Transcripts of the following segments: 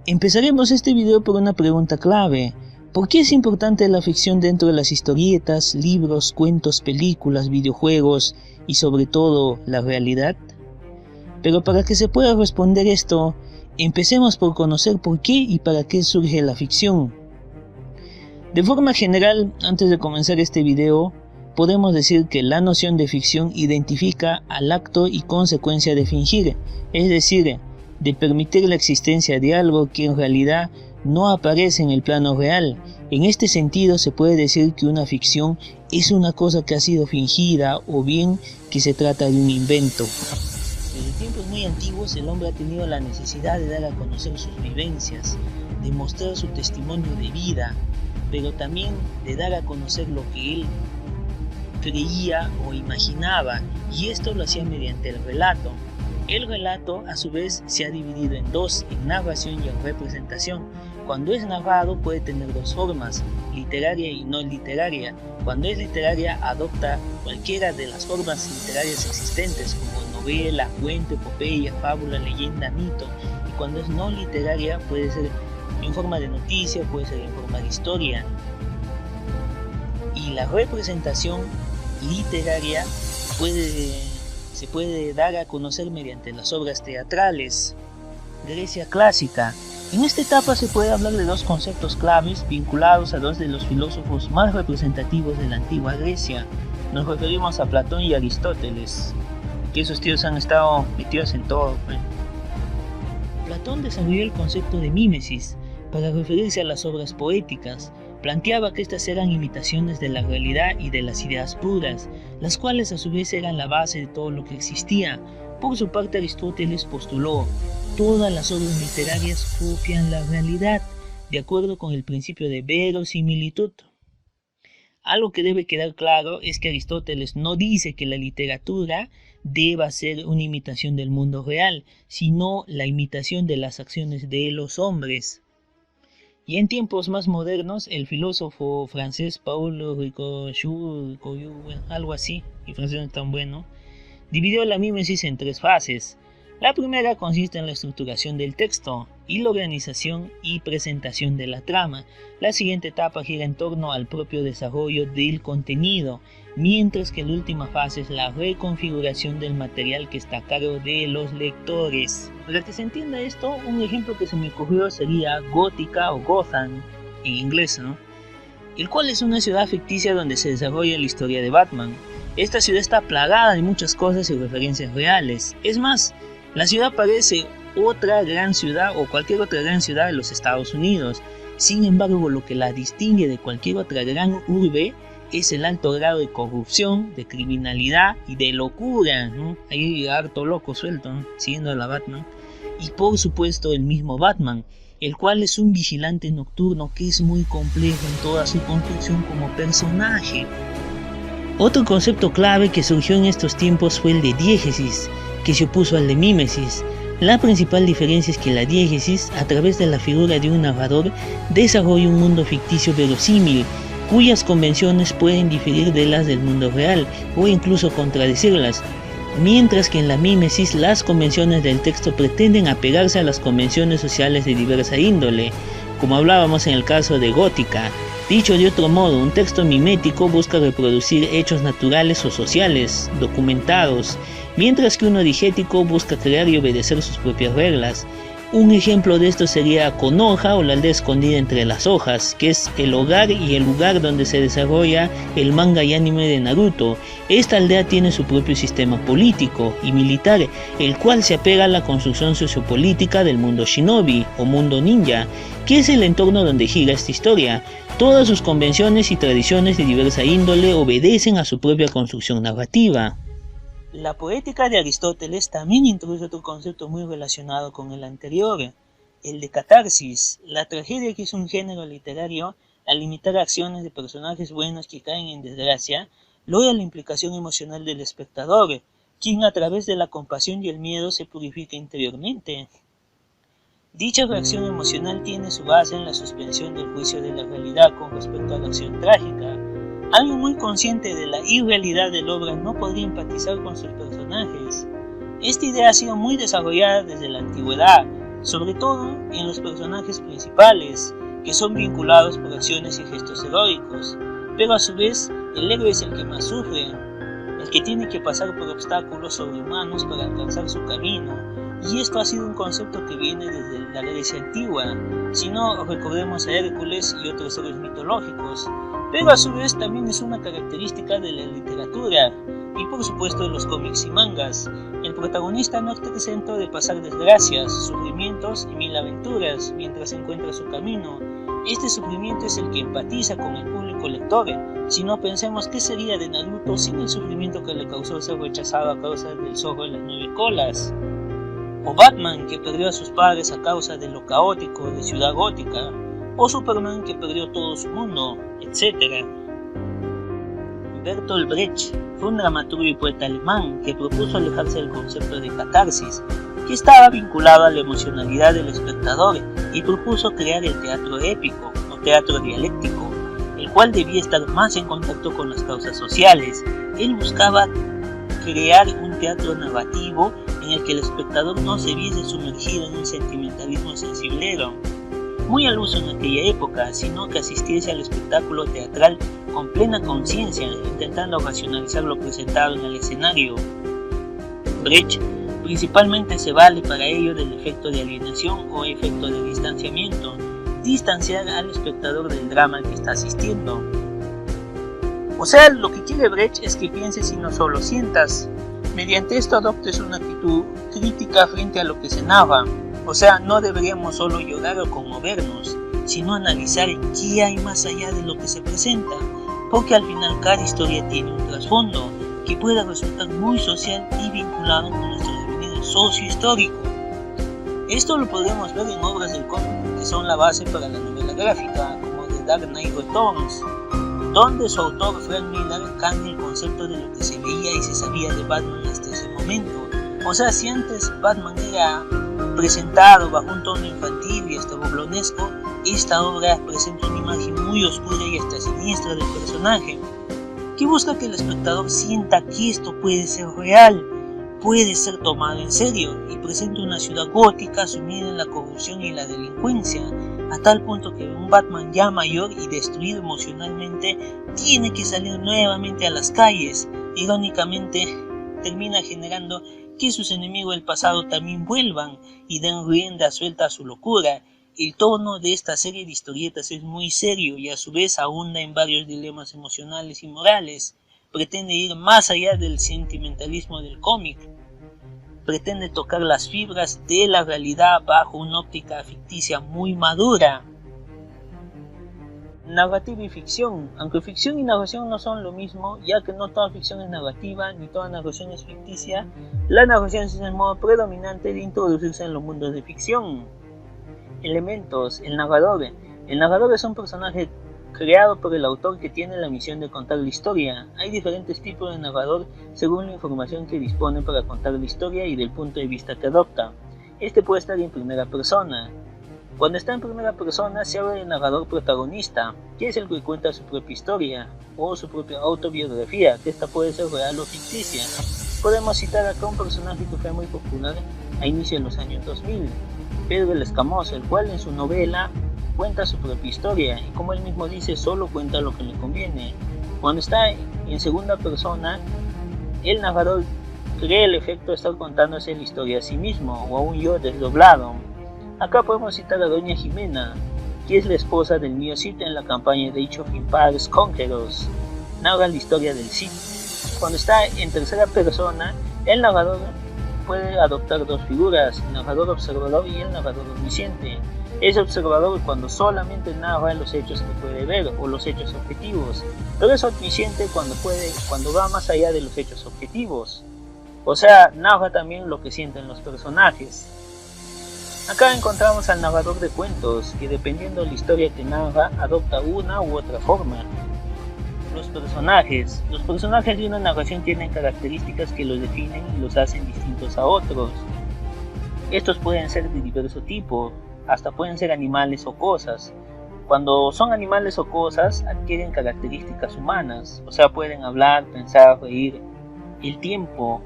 Empezaremos este video por una pregunta clave. ¿Por qué es importante la ficción dentro de las historietas, libros, cuentos, películas, videojuegos y sobre todo la realidad? Pero para que se pueda responder esto, empecemos por conocer por qué y para qué surge la ficción. De forma general, antes de comenzar este video, podemos decir que la noción de ficción identifica al acto y consecuencia de fingir, es decir, de permitir la existencia de algo que en realidad no aparece en el plano real. En este sentido se puede decir que una ficción es una cosa que ha sido fingida o bien que se trata de un invento. Desde tiempos muy antiguos el hombre ha tenido la necesidad de dar a conocer sus vivencias, de mostrar su testimonio de vida, pero también de dar a conocer lo que él creía o imaginaba, y esto lo hacía mediante el relato. El relato a su vez se ha dividido en dos, en narración y en representación. Cuando es narrado puede tener dos formas, literaria y no literaria. Cuando es literaria adopta cualquiera de las formas literarias existentes como novela, cuento, epopeya, fábula, leyenda, mito. Y cuando es no literaria puede ser en forma de noticia, puede ser en forma de historia. Y la representación literaria se puede dar a conocer mediante las obras teatrales. Grecia clásica. En esta etapa se puede hablar de dos conceptos claves vinculados a dos de los filósofos más representativos de la antigua Grecia. Nos referimos a Platón y Aristóteles, que esos tíos han estado metidos en todo. Platón desarrolló el concepto de mímesis para referirse a las obras poéticas. Planteaba que estas eran imitaciones de la realidad y de las ideas puras, las cuales a su vez eran la base de todo lo que existía. Por su parte Aristóteles postuló: todas las obras literarias copian la realidad, de acuerdo con el principio de verosimilitud. Algo que debe quedar claro es que Aristóteles no dice que la literatura deba ser una imitación del mundo real, sino la imitación de las acciones de los hombres. Y en tiempos más modernos, el filósofo francés Paul Ricoeur, algo así, y francés no es tan bueno, dividió la mímesis en tres fases. La primera consiste en la estructuración del texto y la organización y presentación de la trama. La siguiente etapa gira en torno al propio desarrollo del contenido, mientras que la última fase es la reconfiguración del material que está a cargo de los lectores. Para que se entienda esto, un ejemplo que se me ocurrió sería Gótica o Gotham en inglés, ¿no? El cual es una ciudad ficticia donde se desarrolla la historia de Batman. Esta ciudad está plagada de muchas cosas y referencias reales. Es más, la ciudad parece otra gran ciudad o cualquier otra gran ciudad de los Estados Unidos. Sin embargo, lo que la distingue de cualquier otra gran urbe es el alto grado de corrupción, de criminalidad y de locura, ¿no? Hay harto loco suelto, ¿no? Siguiendo a la Batman. Y por supuesto el mismo Batman, el cual es un vigilante nocturno que es muy complejo en toda su construcción como personaje. Otro concepto clave que surgió en estos tiempos fue el de diégesis, que se opuso al de mímesis. La principal diferencia es que la diégesis, a través de la figura de un narrador, desarrolla un mundo ficticio verosímil, cuyas convenciones pueden diferir de las del mundo real o incluso contradecirlas, mientras que en la mímesis las convenciones del texto pretenden apegarse a las convenciones sociales de diversa índole, como hablábamos en el caso de Gótica. Dicho de otro modo, un texto mimético busca reproducir hechos naturales o sociales, documentados, mientras que uno digético busca crear y obedecer sus propias reglas. Un ejemplo de esto sería Konoha o la aldea escondida entre las hojas, que es el hogar y el lugar donde se desarrolla el manga y anime de Naruto. Esta aldea tiene su propio sistema político y militar, el cual se apega a la construcción sociopolítica del mundo shinobi o mundo ninja, que es el entorno donde gira esta historia. Todas sus convenciones y tradiciones de diversa índole obedecen a su propia construcción narrativa. La poética de Aristóteles también introduce otro concepto muy relacionado con el anterior, el de catarsis. La tragedia, que es un género literario, al imitar acciones de personajes buenos que caen en desgracia, logra la implicación emocional del espectador, quien a través de la compasión y el miedo se purifica interiormente. Dicha reacción emocional tiene su base en la suspensión del juicio de la realidad con respecto a la acción trágica. Alguien muy consciente de la irrealidad de la obra no podría empatizar con sus personajes. Esta idea ha sido muy desarrollada desde la antigüedad, sobre todo en los personajes principales, que son vinculados por acciones y gestos heroicos, pero a su vez el héroe es el que más sufre, el que tiene que pasar por obstáculos sobrehumanos para alcanzar su camino, y esto ha sido un concepto que viene desde la Grecia antigua, si no recordemos a Hércules y otros héroes mitológicos, pero a su vez también es una característica de la literatura, y por supuesto de los cómics y mangas. El protagonista no está exento de pasar desgracias, sufrimientos y mil aventuras mientras encuentra su camino. Este sufrimiento es el que empatiza con el público lector. Si no, pensemos qué sería de Naruto sin el sufrimiento que le causó ser rechazado a causa del zorro de las 9 colas. O Batman, que perdió a sus padres a causa de lo caótico de Ciudad Gótica. O Superman, que perdió todo su mundo, etc. Bertolt Brecht fue un dramaturgo y poeta alemán que propuso alejarse del concepto de catarsis, que estaba vinculado a la emocionalidad del espectador, y propuso crear el teatro épico o teatro dialéctico, el cual debía estar más en contacto con las causas sociales. Él buscaba crear un teatro narrativo en el que el espectador no se viese sumergido en un sentimentalismo sensiblero, muy al uso en aquella época, sino que asistiese al espectáculo teatral con plena conciencia, intentando racionalizar lo presentado en el escenario. Brecht principalmente se vale para ello del efecto de alienación o efecto de distanciamiento, distanciar al espectador del drama al que está asistiendo. O sea, lo que quiere Brecht es que pienses y no solo sientas. Mediante esto adoptes una actitud crítica frente a lo que se narra. O sea, no deberíamos solo llorar o conmovernos, sino analizar qué hay más allá de lo que se presenta, porque al final cada historia tiene un trasfondo que puede resultar muy social y vinculado con nuestro devenir sociohistórico. Esto lo podemos ver en obras del cómic que son la base para la novela gráfica, como The Dark Knight Returns, donde su autor Frank Miller cambia el concepto de lo que se veía y se sabía de Batman hasta ese momento. O sea, si antes Batman era presentado bajo un tono infantil y hasta burlonesco, esta obra presenta una imagen muy oscura y hasta siniestra del personaje, que busca que el espectador sienta que esto puede ser real, puede ser tomado en serio, y presenta una ciudad gótica sumida en la corrupción y la delincuencia, a tal punto que un Batman ya mayor y destruido emocionalmente tiene que salir nuevamente a las calles. Irónicamente, termina generando que sus enemigos del pasado también vuelvan y den rienda suelta a su locura. El tono de esta serie de historietas es muy serio y a su vez ahonda en varios dilemas emocionales y morales. Pretende ir más allá del sentimentalismo del cómic. Pretende tocar las fibras de la realidad bajo una óptica ficticia muy madura. Narrativa y ficción. Aunque ficción y narración no son lo mismo, ya que no toda ficción es narrativa ni toda narración es ficticia, la narración es el modo predominante de introducirse en los mundos de ficción. Elementos. El narrador. El narrador es un personaje creado por el autor que tiene la misión de contar la historia. Hay diferentes tipos de narrador según la información que dispone para contar la historia y del punto de vista que adopta. Este puede estar en primera persona. Cuando está en primera persona se habla de narrador protagonista, que es el que cuenta su propia historia o su propia autobiografía, que esta puede ser real o ficticia. Podemos citar acá un personaje que fue muy popular a inicios de los años 2000, Pedro el Escamoso, el cual en su novela cuenta su propia historia y, como él mismo dice, solo cuenta lo que le conviene. Cuando está en segunda persona, el narrador crea el efecto de estar contándose la historia a sí mismo o a un yo desdoblado. Acá podemos citar a Doña Jimena, que es la esposa del mío Cid en la campaña de Age of Empires Conquerors. Narra la historia del Cid. Cuando está en tercera persona, el narrador puede adoptar dos figuras, el narrador observador y el narrador omnisciente. Es observador cuando solamente narra los hechos que puede ver o los hechos objetivos, pero es omnisciente cuando va más allá de los hechos objetivos. O sea, narra también lo que sienten los personajes. Acá encontramos al narrador de cuentos, que dependiendo de la historia que narra, adopta una u otra forma. Los personajes de una narración tienen características que los definen y los hacen distintos a otros. Estos pueden ser de diverso tipo, hasta pueden ser animales o cosas. Cuando son animales o cosas, adquieren características humanas, o sea, pueden hablar, pensar, reír. El tiempo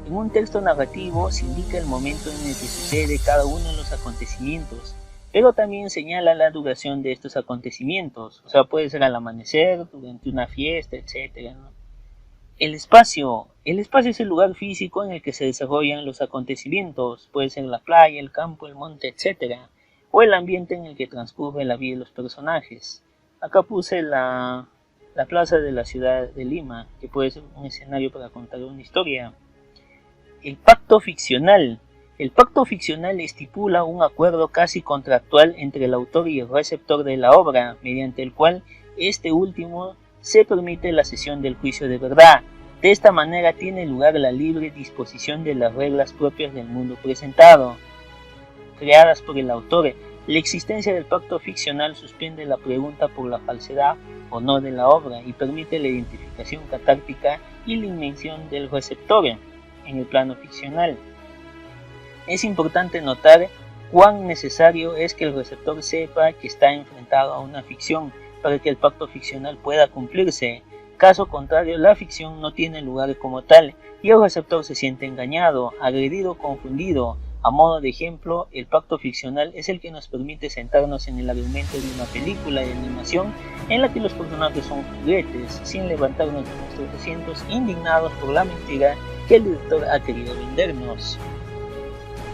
En un texto narrativo se indica el momento en el que sucede cada uno de los acontecimientos, pero también señala la duración de estos acontecimientos, o sea, puede ser al amanecer, durante una fiesta, etc., ¿no? El espacio es el lugar físico en el que se desarrollan los acontecimientos, puede ser la playa, el campo, el monte, etc., o el ambiente en el que transcurre la vida de los personajes. Acá puse la plaza de la ciudad de Lima, que puede ser un escenario para contar una historia. El pacto ficcional. El pacto ficcional estipula un acuerdo casi contractual entre el autor y el receptor de la obra, mediante el cual este último se permite la cesión del juicio de verdad. De esta manera tiene lugar la libre disposición de las reglas propias del mundo presentado, creadas por el autor. La existencia del pacto ficcional suspende la pregunta por la falsedad o no de la obra y permite la identificación catártica y la invención del receptor en el plano ficcional. Es importante notar cuán necesario es que el receptor sepa que está enfrentado a una ficción para que el pacto ficcional pueda cumplirse. Caso contrario, la ficción no tiene lugar como tal y el receptor se siente engañado, agredido, confundido. A modo de ejemplo, el pacto ficcional es el que nos permite sentarnos en el argumento de una película de animación en la que los personajes son juguetes, sin levantarnos de nuestros asientos, indignados por la mentira que el director ha querido vendernos.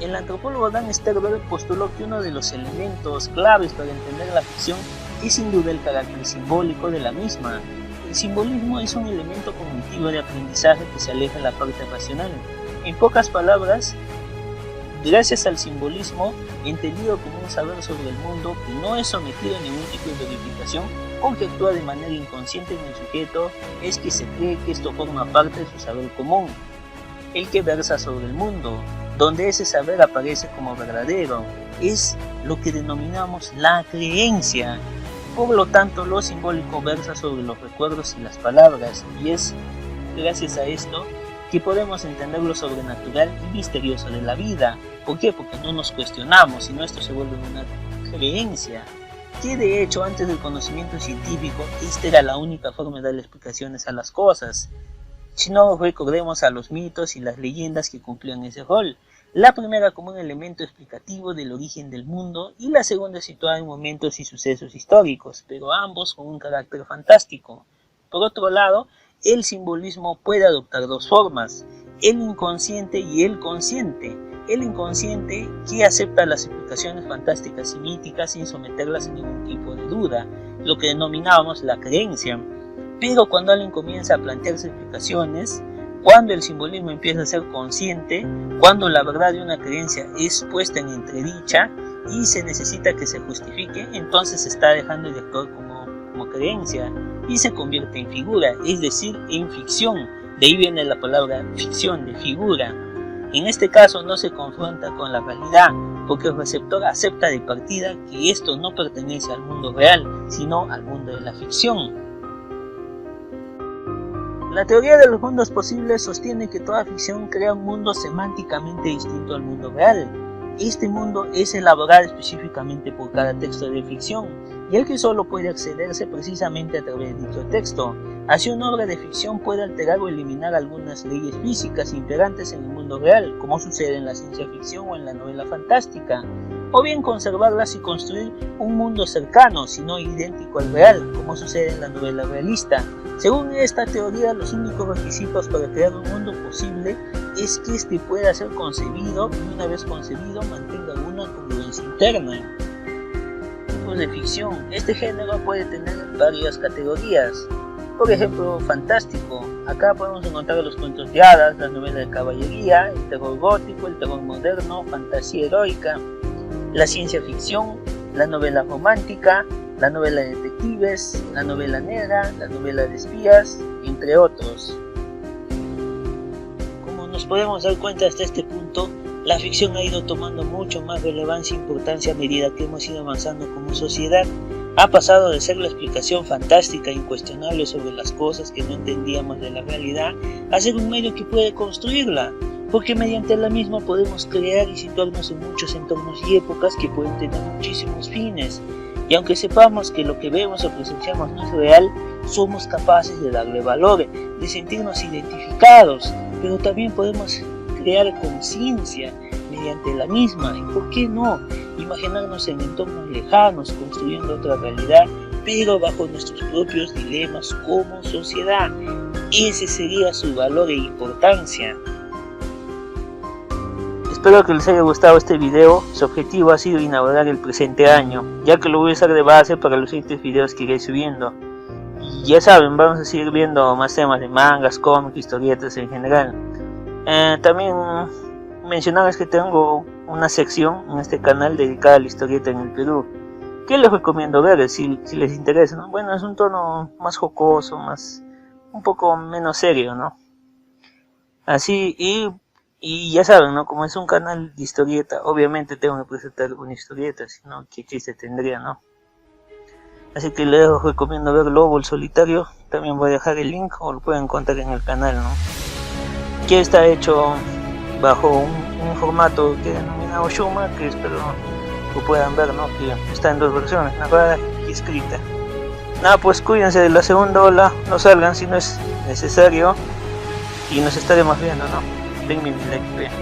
El antropólogo Dan Sterberg postuló que uno de los elementos claves para entender la ficción es sin duda el carácter simbólico de la misma. El simbolismo es un elemento cognitivo de aprendizaje que se aleja de la parte racional. En pocas palabras, gracias al simbolismo, entendido como un saber sobre el mundo que no es sometido a ningún tipo de verificación o que actúa de manera inconsciente en el sujeto, es que se cree que esto forma parte de su saber común, el que versa sobre el mundo, donde ese saber aparece como verdadero, es lo que denominamos la creencia. Por lo tanto, lo simbólico versa sobre los recuerdos y las palabras, y es gracias a esto que podemos entender lo sobrenatural y misterioso de la vida. ¿Por qué? Porque no nos cuestionamos, sino esto se vuelve una creencia, que de hecho antes del conocimiento científico, esta era la única forma de darle explicaciones a las cosas. Si no, recordemos a los mitos y las leyendas que cumplían ese rol. La primera como un elemento explicativo del origen del mundo y la segunda situada en momentos y sucesos históricos, pero ambos con un carácter fantástico. Por otro lado, el simbolismo puede adoptar dos formas, el inconsciente y el consciente. El inconsciente que acepta las explicaciones fantásticas y míticas sin someterlas a ningún tipo de duda, lo que denominábamos la creencia. Pero cuando alguien comienza a plantearse explicaciones, cuando el simbolismo empieza a ser consciente, cuando la verdad de una creencia es puesta en entredicha y se necesita que se justifique, entonces se está dejando de actuar como creencia y se convierte en figura, es decir, en ficción. De ahí viene la palabra ficción, de figura. En este caso no se confronta con la realidad, porque el receptor acepta de partida que esto no pertenece al mundo real, sino al mundo de la ficción. La teoría de los mundos posibles sostiene que toda ficción crea un mundo semánticamente distinto al mundo real. Este mundo es elaborado específicamente por cada texto de ficción, y el que solo puede accederse precisamente a través de dicho texto. Así una obra de ficción puede alterar o eliminar algunas leyes físicas imperantes en el mundo real, como sucede en la ciencia ficción o en la novela fantástica, o bien conservarlas y construir un mundo cercano, si no idéntico al real, como sucede en la novela realista. Según esta teoría, los únicos requisitos para crear un mundo posible es que éste pueda ser concebido y una vez concebido mantenga una congruencia interna. Tipos de ficción. Este género puede tener varias categorías. Por ejemplo, fantástico. Acá podemos encontrar los cuentos de hadas, las novelas de caballería, el terror gótico, el terror moderno, fantasía heroica, la ciencia ficción, la novela romántica, la novela de detectives, la novela negra, la novela de espías, entre otros. Como nos podemos dar cuenta hasta este punto, la ficción ha ido tomando mucho más relevancia e importancia a medida que hemos ido avanzando como sociedad. Ha pasado de ser la explicación fantástica e incuestionable sobre las cosas que no entendíamos de la realidad a ser un medio que puede construirla, porque mediante la misma podemos crear y situarnos en muchos entornos y épocas que pueden tener muchísimos fines. Y aunque sepamos que lo que vemos o presenciamos no es real, somos capaces de darle valor, de sentirnos identificados, pero también podemos crear conciencia mediante la misma, y por qué no, imaginarnos en entornos lejanos, construyendo otra realidad, pero bajo nuestros propios dilemas como sociedad. Ese sería su valor e importancia. Espero que les haya gustado este video. Su objetivo ha sido inaugurar el presente año, ya que lo voy a usar de base para los siguientes videos que iré subiendo. Y ya saben, vamos a seguir viendo más temas de mangas, cómics, historietas en general. También mencionarles que tengo una sección en este canal dedicada a la historieta en el Perú, que les recomiendo ver si les interesa, ¿no? Bueno, es un tono más jocoso, un poco menos serio, ¿no? Así, y ya saben, ¿no? Como es un canal de historieta, obviamente tengo que presentar una historieta, si no, ¿qué chiste tendría, no? Así que les recomiendo ver Lobo el Solitario. También voy a dejar el link, o lo pueden encontrar en el canal, ¿no? Que está hecho bajo un formato que he denominado Shuma, que espero lo puedan ver, ¿no? Que está en 2 versiones, narrada y escrita. Nada, pues cuídense de la segunda ola, no salgan si no es necesario, y nos estaremos viendo, ¿no? Denme mi like, vean.